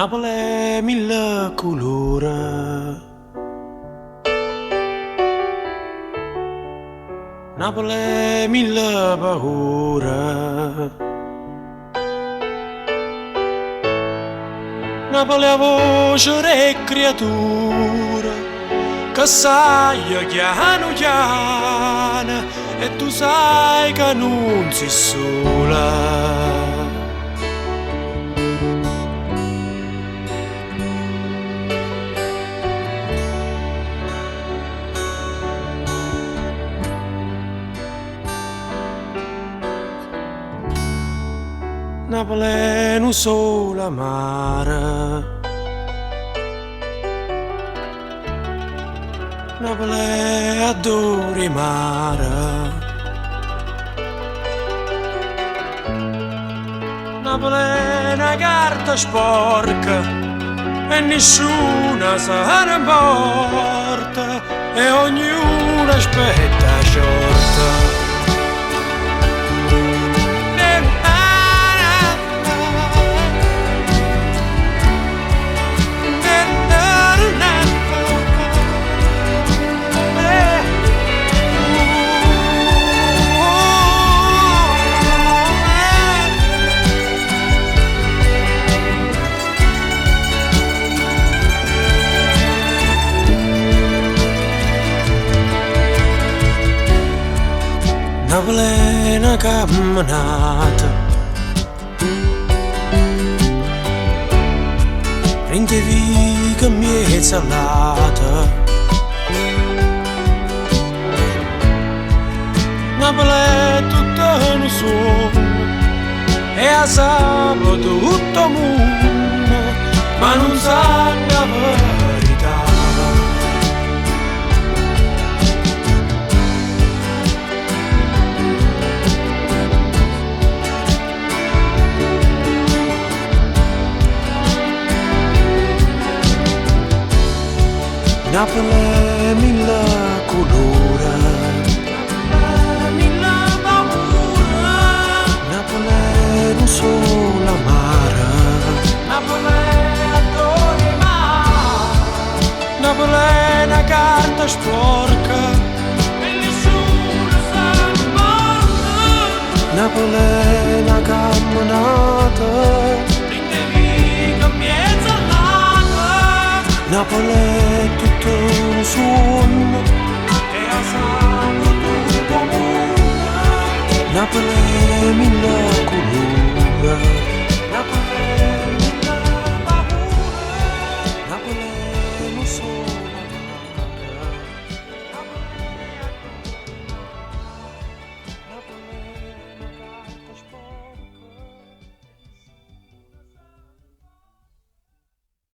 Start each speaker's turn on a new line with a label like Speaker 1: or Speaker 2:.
Speaker 1: Napoli è mille colori, Napoli è mille paure, Napoli è voce e creatura che sai chiano chiano e tu sai che non sei sola. Napoli è un solo mare, Napoli è adore mare, Napoli è una carta sporca e nessuna se ne importa e ognuno aspetta sciorta. Napoli è una camminata, prende via mia salata. Napoli è tutto un sogno e a sabato tutto il mondo, ma non sa la verità. Napoli è mille colori, mille paure, Napoli è un solo mare, Napoli è adore mare, Napoli è una carta sporca e nessuno sa ne porta, Napoli è una camminata, prende via mezza all'anno, Napoli è